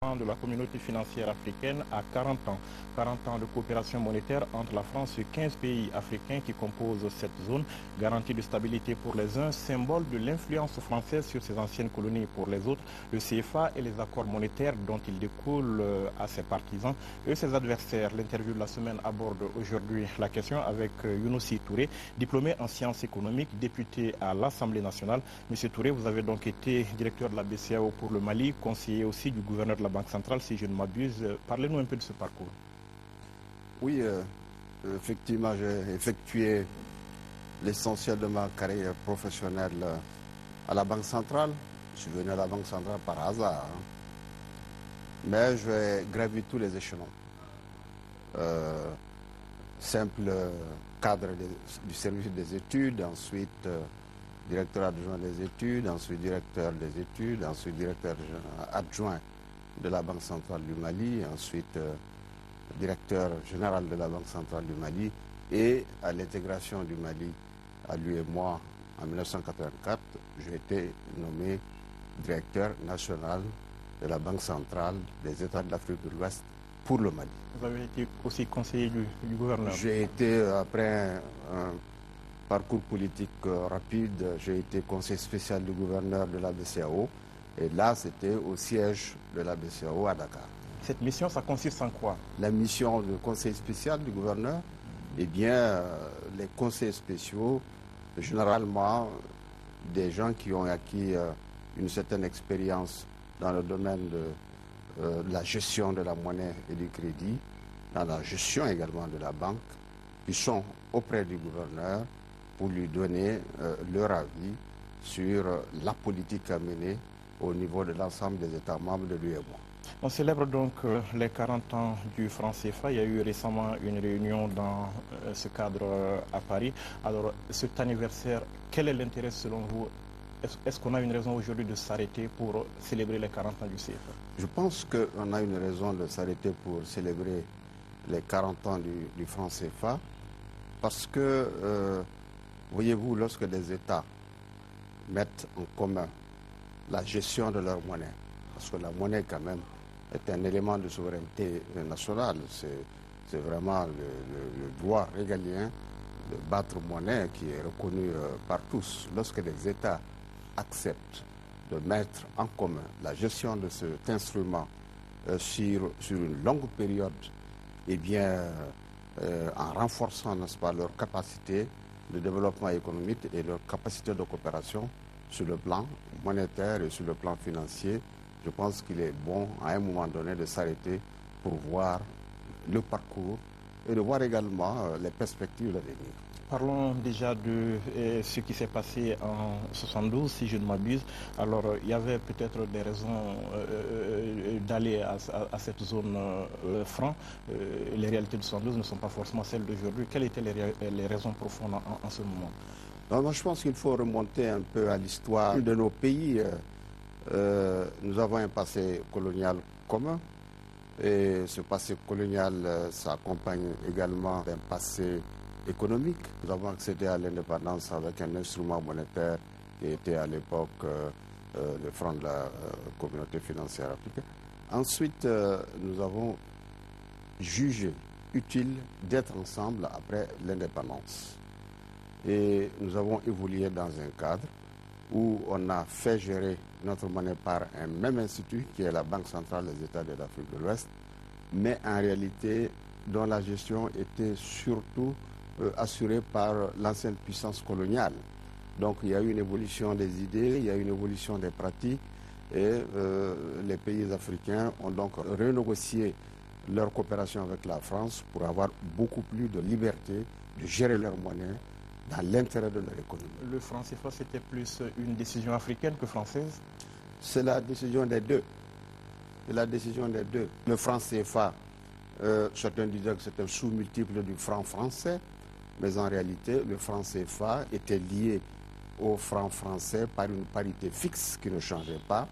de la communauté financière africaine à 40 ans. 40 ans de coopération monétaire entre la France et 15 pays africains qui composent cette zone. Garantie de stabilité pour les uns, symbole de l'influence française sur ses anciennes colonies pour les autres. Le CFA et les accords monétaires dont il découle à ses partisans et ses adversaires. L'interview de la semaine aborde aujourd'hui la question avec Younousi Touré, diplômé en sciences économiques, député à l'Assemblée nationale. Monsieur Touré, vous avez donc été directeur de la BCEAO pour le Mali, conseiller aussi du gouverneur de la Banque centrale, si je ne m'abuse. Parlez-nous un peu de ce parcours. Oui, effectivement, j'ai effectué l'essentiel de ma carrière professionnelle à la Banque centrale. Je suis venu à la Banque centrale par hasard, hein. Mais j'ai gravi tous les échelons. Simple cadre du service des études, ensuite directeur adjoint des études, ensuite directeur des études, ensuite directeur adjoint de la Banque centrale du Mali, ensuite directeur général de la Banque centrale du Mali, et à l'intégration du Mali, à lui et moi, en 1984, j'ai été nommé directeur national de la Banque centrale des États de l'Afrique de l'Ouest pour le Mali. Vous avez été aussi conseiller du gouverneur. J'ai été, après un parcours politique rapide, j'ai été conseiller spécial du gouverneur de la BCEAO. Et là, c'était au siège de la BCEAO à Dakar. Cette mission, ça consiste en quoi? La mission de conseiller spécial du gouverneur, eh bien, les conseillers spéciaux, généralement, des gens qui ont acquis une certaine expérience dans le domaine de la gestion de la monnaie et du crédit, dans la gestion également de la banque, qui sont auprès du gouverneur pour lui donner leur avis sur la politique à mener au niveau de l'ensemble des États membres de l'UEMOA. On célèbre donc les 40 ans du franc CFA. Il y a eu récemment une réunion dans ce cadre à Paris. Alors, cet anniversaire, quel est l'intérêt selon vous? Est-ce qu'on a une raison aujourd'hui de s'arrêter pour célébrer les 40 ans du CFA? Je pense qu'on a une raison de s'arrêter pour célébrer les 40 ans du franc CFA parce que, voyez-vous, lorsque des États mettent en commun la gestion de leur monnaie, parce que la monnaie quand même est un élément de souveraineté nationale, c'est vraiment le droit régalien de battre monnaie qui est reconnu par tous. Lorsque les États acceptent de mettre en commun la gestion de cet instrument sur une longue période, eh bien, en renforçant, n'est-ce pas, leur capacité de développement économique et leur capacité de coopération sur le plan monétaire et sur le plan financier, je pense qu'il est bon à un moment donné de s'arrêter pour voir le parcours et de voir également les perspectives de l'avenir. Parlons déjà de ce qui s'est passé en 72, si je ne m'abuse. Alors, il y avait peut-être des raisons d'aller à cette zone franc. Les réalités de 72 ne sont pas forcément celles d'aujourd'hui. Quelles étaient les raisons profondes en ce moment? Non, moi, je pense qu'il faut remonter un peu à l'histoire de nos pays. Nous avons un passé colonial commun. Et ce passé colonial s'accompagne également d'un passé économique. Nous avons accédé à l'indépendance avec un instrument monétaire qui était à l'époque le franc de la communauté financière africaine. Ensuite, nous avons jugé utile d'être ensemble après l'indépendance. Et nous avons évolué dans un cadre où on a fait gérer notre monnaie par un même institut qui est la Banque centrale des États de l'Afrique de l'Ouest, mais en réalité dont la gestion était surtout assurée par l'ancienne puissance coloniale. Donc il y a eu une évolution des idées, il y a eu une évolution des pratiques et les pays africains ont donc renégocié leur coopération avec la France pour avoir beaucoup plus de liberté de gérer leur monnaie dans l'intérêt de leur économie. Le franc CFA, c'était plus une décision africaine que française? C'est la décision des deux. C'est la décision des deux. Le franc CFA, certains disaient que c'était un sous-multiple du franc français, mais en réalité, le franc CFA était lié au franc français par une parité fixe qui ne changeait pas.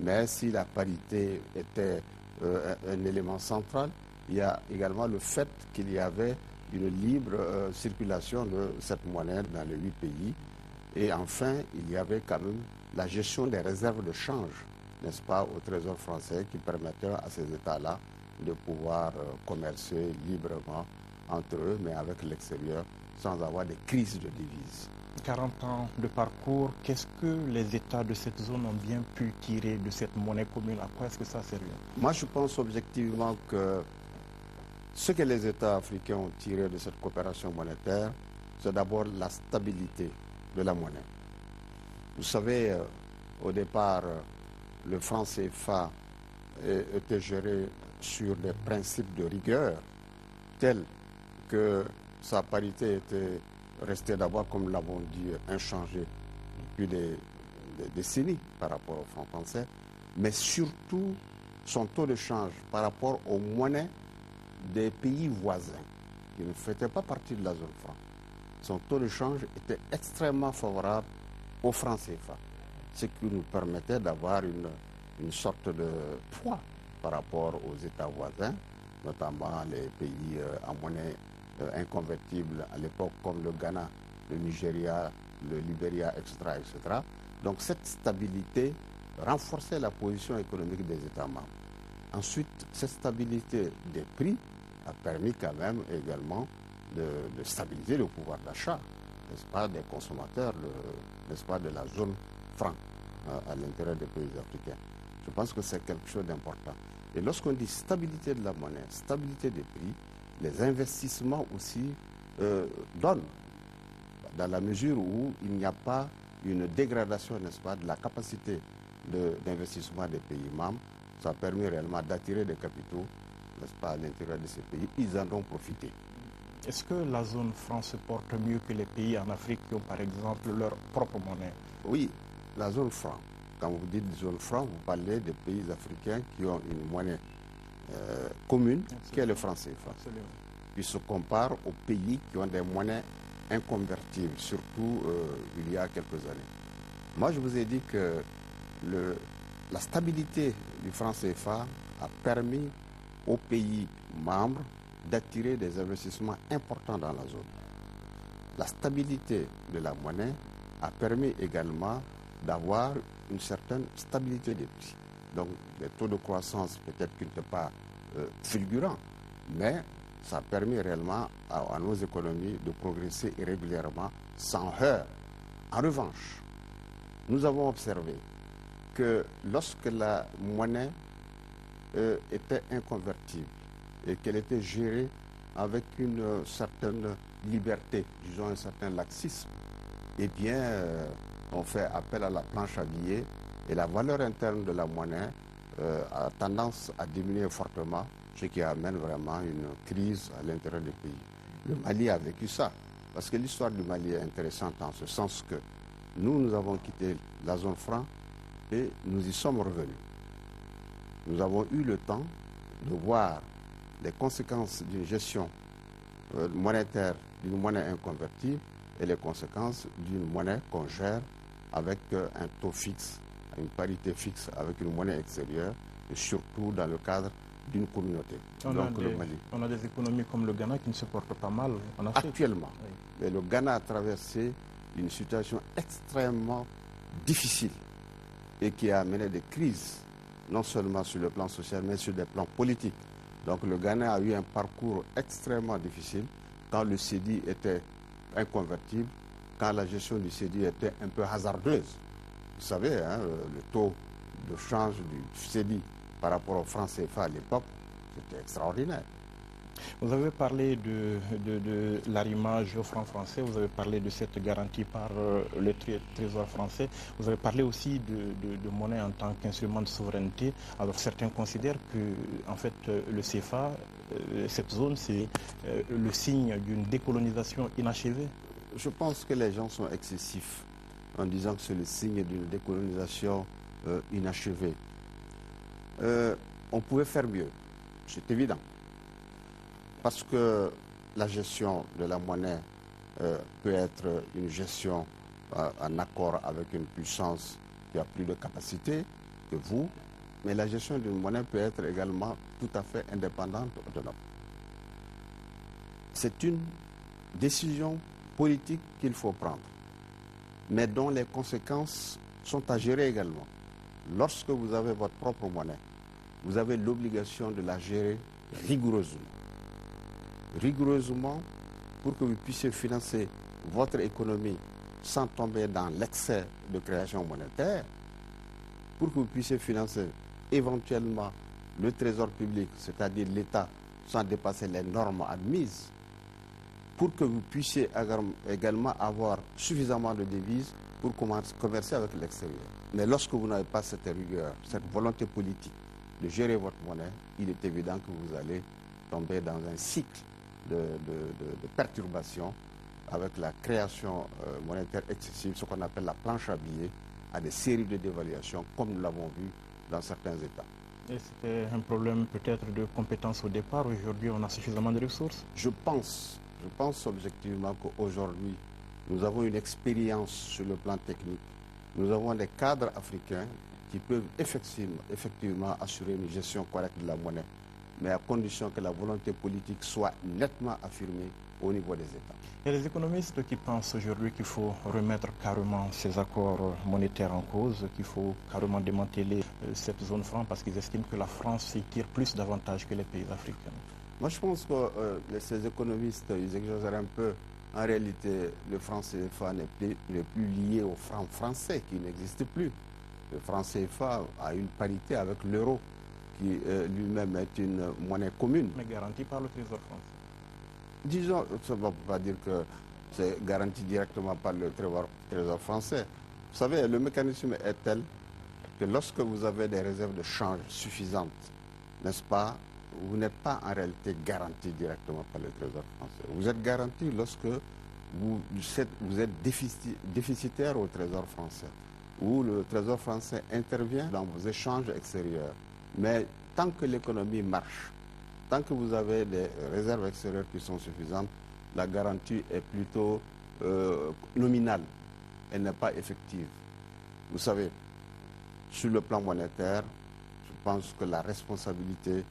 Mais si la parité était un élément central, il y a également le fait qu'il y avait une libre circulation de cette monnaie dans les 8 pays. Et enfin, il y avait quand même la gestion des réserves de change n'est-ce pas, au Trésor français qui permettra à ces États-là de pouvoir commercer librement entre eux, mais avec l'extérieur, sans avoir des crises de devises. 40 ans de parcours, qu'est-ce que les États de cette zone ont bien pu tirer de cette monnaie commune? À quoi est-ce que ça sert? Moi, je pense objectivement que ce que les États africains ont tiré de cette coopération monétaire, c'est d'abord la stabilité de la monnaie. Vous savez, au départ, le franc CFA était géré sur des principes de rigueur tels que sa parité était restée d'abord, comme nous l'avons dit, inchangée depuis des décennies par rapport au franc français, mais surtout son taux de change par rapport aux monnaies des pays voisins qui ne faisaient pas partie de la zone franc. Son taux de change était extrêmement favorable au franc CFA, ce qui nous permettait d'avoir une sorte de poids par rapport aux États voisins, notamment les pays en monnaie inconvertible à l'époque comme le Ghana, le Nigeria, le Libéria, etc., etc. Donc cette stabilité renforçait la position économique des États membres. Ensuite, cette stabilité des prix a permis quand même également de stabiliser le pouvoir d'achat, n'est-ce pas, des consommateurs, n'est-ce pas, de la zone franc à l'intérieur des pays africains. Je pense que c'est quelque chose d'important. Et lorsqu'on dit stabilité de la monnaie, stabilité des prix, les investissements aussi donnent, dans la mesure où il n'y a pas une dégradation, n'est-ce pas, de la capacité d'investissement des pays membres. Ça a permis réellement d'attirer des capitaux, n'est-ce pas, à l'intérieur de ces pays. Ils en ont profité. Est-ce que la zone franc se porte mieux que les pays en Afrique qui ont par exemple leur propre monnaie? Oui, la zone franc. Quand vous dites zone franc, vous parlez des pays africains qui ont une monnaie commune, qui est le franc CFA. Absolument. Qui se compare aux pays qui ont des monnaies inconvertibles, surtout il y a quelques années. Moi, je vous ai dit que la stabilité du franc CFA a permis aux pays membres d'attirer des investissements importants dans la zone. La stabilité de la monnaie a permis également d'avoir une certaine stabilité des prix. Donc, les taux de croissance, peut-être qu'ils n'étaient pas fulgurants, mais ça a permis réellement à nos économies de progresser régulièrement sans heurts. En revanche, nous avons observé que lorsque la monnaie était inconvertible et qu'elle était gérée avec une certaine liberté, disons un certain laxisme, eh bien, on fait appel à la planche à billets et la valeur interne de la monnaie a tendance à diminuer fortement, ce qui amène vraiment une crise à l'intérieur des pays. Le Mali a vécu ça, parce que l'histoire du Mali est intéressante en ce sens que nous avons quitté la zone franc et nous y sommes revenus. Nous avons eu le temps de voir les conséquences d'une gestion monétaire, d'une monnaie inconvertible et les conséquences d'une monnaie qu'on gère avec un taux fixe, une parité fixe avec une monnaie extérieure et surtout dans le cadre d'une communauté. On a des économies comme le Ghana qui ne se portent pas mal en Afrique. Actuellement. Oui. Mais le Ghana a traversé une situation extrêmement difficile et qui a amené des crises, non seulement sur le plan social, mais sur des plans politiques. Donc le Ghana a eu un parcours extrêmement difficile quand le CEDI était inconvertible, quand la gestion du CEDI était un peu hasardeuse. Vous savez, hein, le taux de change du CEDI par rapport au franc CFA à l'époque, c'était extraordinaire. Vous avez parlé de l'arrimage au franc français, vous avez parlé de cette garantie par le Trésor français, vous avez parlé aussi de monnaie en tant qu'instrument de souveraineté. Alors certains considèrent que en fait, le CFA, cette zone, c'est le signe d'une décolonisation inachevée. Je pense que les gens sont excessifs en disant que c'est le signe d'une décolonisation inachevée. On pouvait faire mieux, c'est évident. Parce que la gestion de la monnaie peut être une gestion en accord avec une puissance qui a plus de capacité que vous, mais la gestion d'une monnaie peut être également tout à fait indépendante, autonome. C'est une décision politique qu'il faut prendre, mais dont les conséquences sont à gérer également. lorsque vous avez votre propre monnaie, vous avez l'obligation de la gérer rigoureusement. Rigoureusement pour que vous puissiez financer votre économie sans tomber dans l'excès de création monétaire, pour que vous puissiez financer éventuellement le trésor public, c'est-à-dire l'État, sans dépasser les normes admises, pour que vous puissiez également avoir suffisamment de devises pour commercer avec l'extérieur. Mais lorsque vous n'avez pas cette rigueur, cette volonté politique de gérer votre monnaie, il est évident que vous allez tomber dans un cycle de perturbation avec la création monétaire excessive, ce qu'on appelle la planche à billets, à des séries de dévaluations, comme nous l'avons vu dans certains États. Et c'était un problème peut-être de compétence au départ. Aujourd'hui, on a suffisamment de ressources. Je pense objectivement qu'aujourd'hui, nous avons une expérience sur le plan technique. Nous avons des cadres africains qui peuvent effectivement assurer une gestion correcte de la monnaie, mais à condition que la volonté politique soit nettement affirmée au niveau des États. Il y a des économistes qui pensent aujourd'hui qu'il faut remettre carrément ces accords monétaires en cause, qu'il faut carrément démanteler cette zone franc parce qu'ils estiment que la France y tire plus d'avantages que les pays africains. Moi, je pense que ces économistes, ils exagèrent un peu. En réalité, le franc CFA n'est plus lié au franc français, qui n'existe plus. Le franc CFA a une parité avec l'euro, qui lui-même est une monnaie commune. Mais garantie par le Trésor français. Disons, ça ne veut pas dire que c'est garanti directement par le Trésor français. Vous savez, le mécanisme est tel que lorsque vous avez des réserves de change suffisantes, n'est-ce pas, vous n'êtes pas en réalité garanti directement par le Trésor français. Vous êtes garanti lorsque vous êtes déficitaire au Trésor français, où le Trésor français intervient dans vos échanges extérieurs. Mais tant que l'économie marche, tant que vous avez des réserves extérieures qui sont suffisantes, la garantie est plutôt nominale. Elle n'est pas effective. Vous savez, sur le plan monétaire, je pense que la responsabilité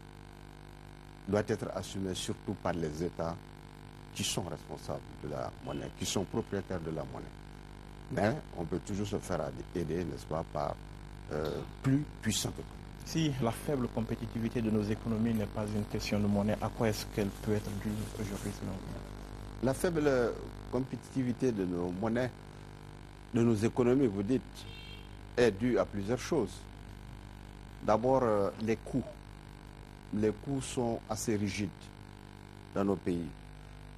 doit être assumée surtout par les États qui sont responsables de la monnaie, qui sont propriétaires de la monnaie. Mais on peut toujours se faire aider, n'est-ce pas, par plus puissants que nous. Si la faible compétitivité de nos économies n'est pas une question de monnaie, à quoi est-ce qu'elle peut être due aujourd'hui selon vous? La faible compétitivité de nos monnaies, de nos économies, vous dites, est due à plusieurs choses. D'abord, les coûts. Les coûts sont assez rigides dans nos pays.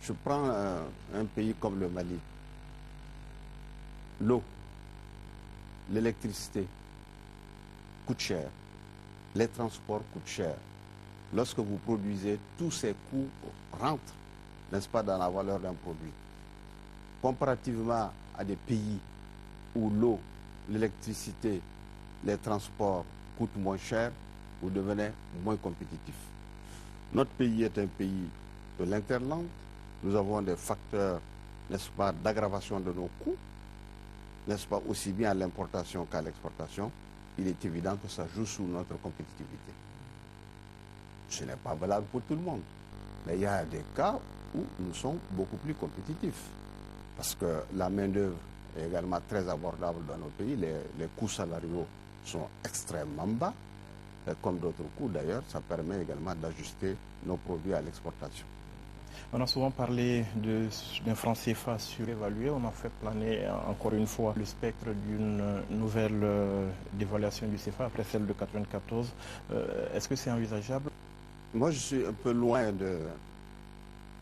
Je prends un pays comme le Mali. L'eau, l'électricité coûtent cher. Les transports coûtent cher. Lorsque vous produisez, tous ces coûts rentrent, n'est-ce pas, dans la valeur d'un produit. Comparativement à des pays où l'eau, l'électricité, les transports coûtent moins cher, vous devenez moins compétitif. Notre pays est un pays de l'interland. Nous avons des facteurs, n'est-ce pas, d'aggravation de nos coûts, n'est-ce pas, aussi bien à l'importation qu'à l'exportation. Il est évident que ça joue sur notre compétitivité. Ce n'est pas valable pour tout le monde. Mais il y a des cas où nous sommes beaucoup plus compétitifs. Parce que la main-d'œuvre est également très abordable dans nos pays. Les coûts salariaux sont extrêmement bas. Et comme d'autres coûts d'ailleurs, ça permet également d'ajuster nos produits à l'exportation. On a souvent parlé d'un franc CFA surévalué. On a fait planer encore une fois le spectre d'une nouvelle dévaluation du CFA après celle de 1994. Est-ce que c'est envisageable? Moi, je suis un peu loin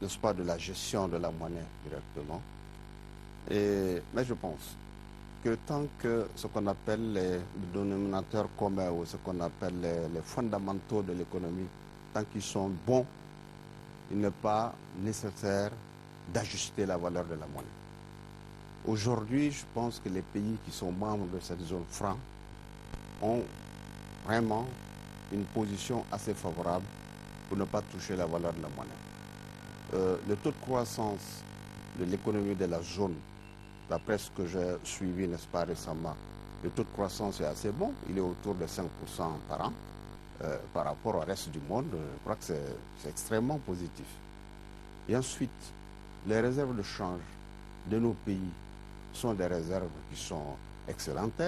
n'est-ce pas, de la gestion de la monnaie directement. Mais je pense que tant que ce qu'on appelle les dénominateurs communs ou ce qu'on appelle les fondamentaux de l'économie, tant qu'ils sont bons, il n'est pas nécessaire d'ajuster la valeur de la monnaie. Aujourd'hui, je pense que les pays qui sont membres de cette zone franc ont vraiment une position assez favorable pour ne pas toucher la valeur de la monnaie. Le taux de croissance de l'économie de la zone, d'après ce que j'ai suivi, n'est-ce pas, récemment, le taux de croissance est assez bon, il est autour de 5% par an. Par rapport au reste du monde, je crois que c'est extrêmement positif. Et ensuite, les réserves de change de nos pays sont des réserves qui sont excellentes.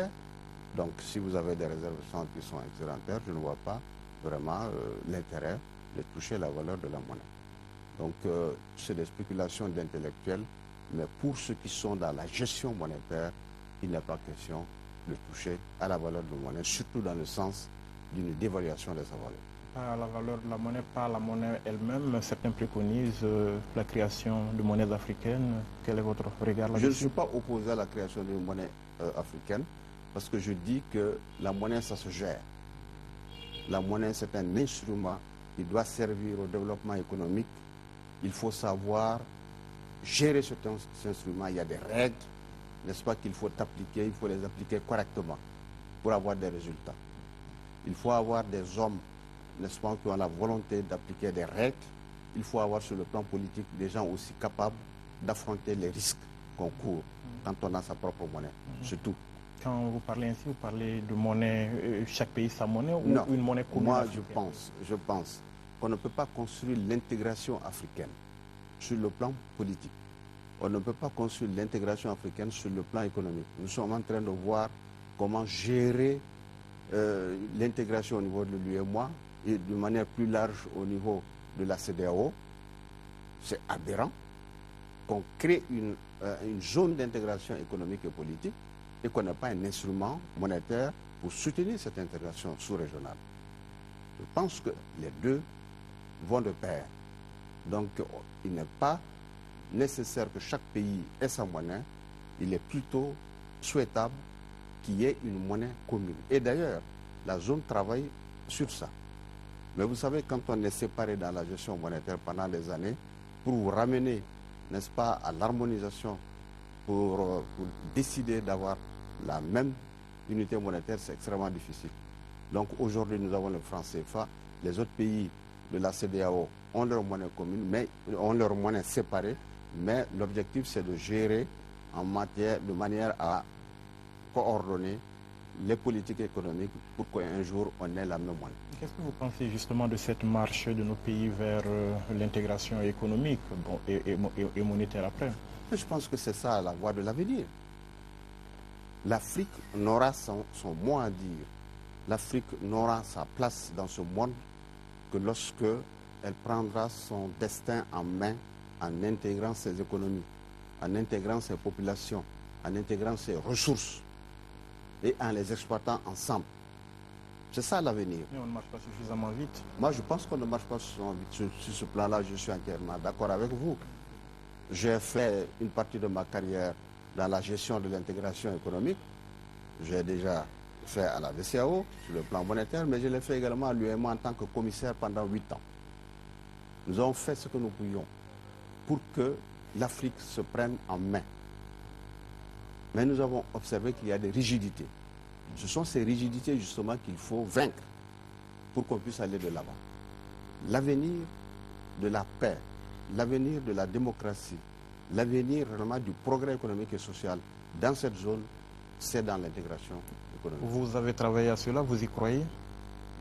Donc si vous avez des réserves de change qui sont excédentaires, je ne vois pas vraiment l'intérêt de toucher la valeur de la monnaie. Donc c'est des spéculations d'intellectuels, mais pour ceux qui sont dans la gestion monétaire, il n'est pas question de toucher à la valeur de la monnaie, surtout dans le sens d'une dévaluation de sa valeur. Pas la valeur de la monnaie, pas la monnaie elle-même. Certains préconisent la création de monnaies africaines. Quel est votre regard là-dessus? Je ne suis pas opposé à la création d'une monnaie africaine, parce que je dis que la monnaie, ça se gère. La monnaie, c'est un instrument qui doit servir au développement économique. Il faut savoir gérer cet instrument. Il y a des règles, n'est-ce pas, qu'il faut appliquer. Il faut les appliquer correctement pour avoir des résultats. Il faut avoir des hommes, n'est-ce pas, qui ont la volonté d'appliquer des règles. Il faut avoir sur le plan politique des gens aussi capables d'affronter les risques qu'on court quand on a sa propre monnaie. C'est tout. Quand vous parlez ainsi, vous parlez de monnaie, chaque pays sa monnaie ou non, une monnaie commune? Moi, je pense qu'on ne peut pas construire l'intégration africaine sur le plan politique. On ne peut pas construire l'intégration africaine sur le plan économique. Nous sommes en train de voir comment gérer l'intégration au niveau de l'UEMOA et de manière plus large au niveau de la CEDEAO. C'est aberrant qu'on crée une zone d'intégration économique et politique et qu'on n'a pas un instrument monétaire pour soutenir cette intégration sous-régionale. Je pense que les deux vont de pair. Donc, il n'est pas nécessaire que chaque pays ait sa monnaie. Il est plutôt souhaitable qu'il y ait une monnaie commune. Et d'ailleurs, la zone travaille sur ça. Mais vous savez, quand on est séparé dans la gestion monétaire pendant des années, pour vous ramener, n'est-ce pas, à l'harmonisation, pour décider d'avoir la même unité monétaire, c'est extrêmement difficile. Donc aujourd'hui, nous avons le franc CFA. Les autres pays de la CEDEAO ont leur monnaie commune, mais ont leur monnaie séparée. Mais l'objectif, c'est de gérer de manière à coordonner les politiques économiques pour qu'un jour, on ait la même monnaie. Qu'est-ce que vous pensez justement de cette marche de nos pays vers l'intégration économique et monétaire après? Je pense que c'est ça la voie de l'avenir. L'Afrique n'aura son mot à dire. L'Afrique n'aura sa place dans ce monde que lorsque elle prendra son destin en main en intégrant ses économies, en intégrant ses populations, en intégrant ses ressources et en les exploitant ensemble. C'est ça l'avenir. Mais on ne marche pas suffisamment vite. Moi, je pense qu'on ne marche pas suffisamment vite. Sur ce plan-là, je suis entièrement d'accord avec vous. J'ai fait une partie de ma carrière dans la gestion de l'intégration économique. J'ai déjà fait à la BCEAO, sur le plan monétaire, mais je l'ai fait également à l'UEMOA en tant que commissaire pendant 8 ans. Nous avons fait ce que nous pouvions pour que l'Afrique se prenne en main. Mais nous avons observé qu'il y a des rigidités. Ce sont ces rigidités justement qu'il faut vaincre pour qu'on puisse aller de l'avant. L'avenir de la paix, l'avenir de la démocratie, l'avenir vraiment du progrès économique et social dans cette zone, c'est dans l'intégration économique. Vous avez travaillé à cela, vous y croyez?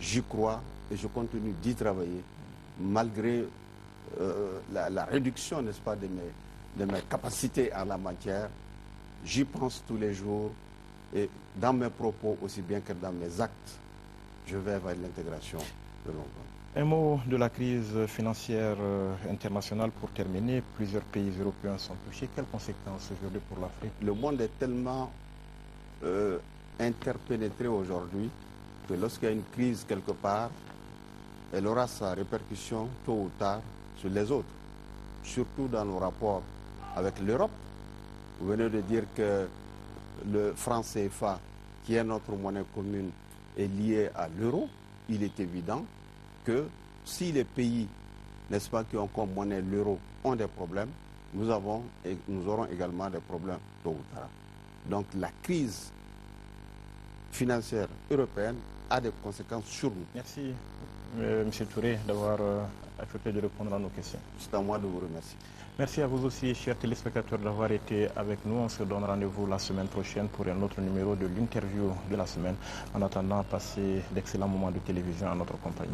J'y crois et je continue d'y travailler malgré la réduction, n'est-ce pas, de mes capacités en la matière. J'y pense tous les jours et dans mes propos aussi bien que dans mes actes, je vais vers l'intégration de l'Europe. Un mot de la crise financière internationale pour terminer. Plusieurs pays européens sont touchés. Quelles conséquences aujourd'hui pour l'Afrique? Le monde est tellement interpénétré aujourd'hui que lorsqu'il y a une crise quelque part, elle aura sa répercussion tôt ou tard sur les autres, surtout dans nos rapports avec l'Europe. Vous venez de dire que le franc CFA, qui est notre monnaie commune, est lié à l'euro. Il est évident que si les pays, n'est-ce pas, qui ont comme monnaie l'euro ont des problèmes, nous aurons également des problèmes tôt ou tard. Donc la crise financière européenne a des conséquences sur nous. Merci, M. Touré, d'avoir accepté de répondre à nos questions. C'est à moi de vous remercier. Merci à vous aussi, chers téléspectateurs, d'avoir été avec nous. On se donne rendez-vous la semaine prochaine pour un autre numéro de l'interview de la semaine. En attendant, passez d'excellents moments de télévision à notre compagnie.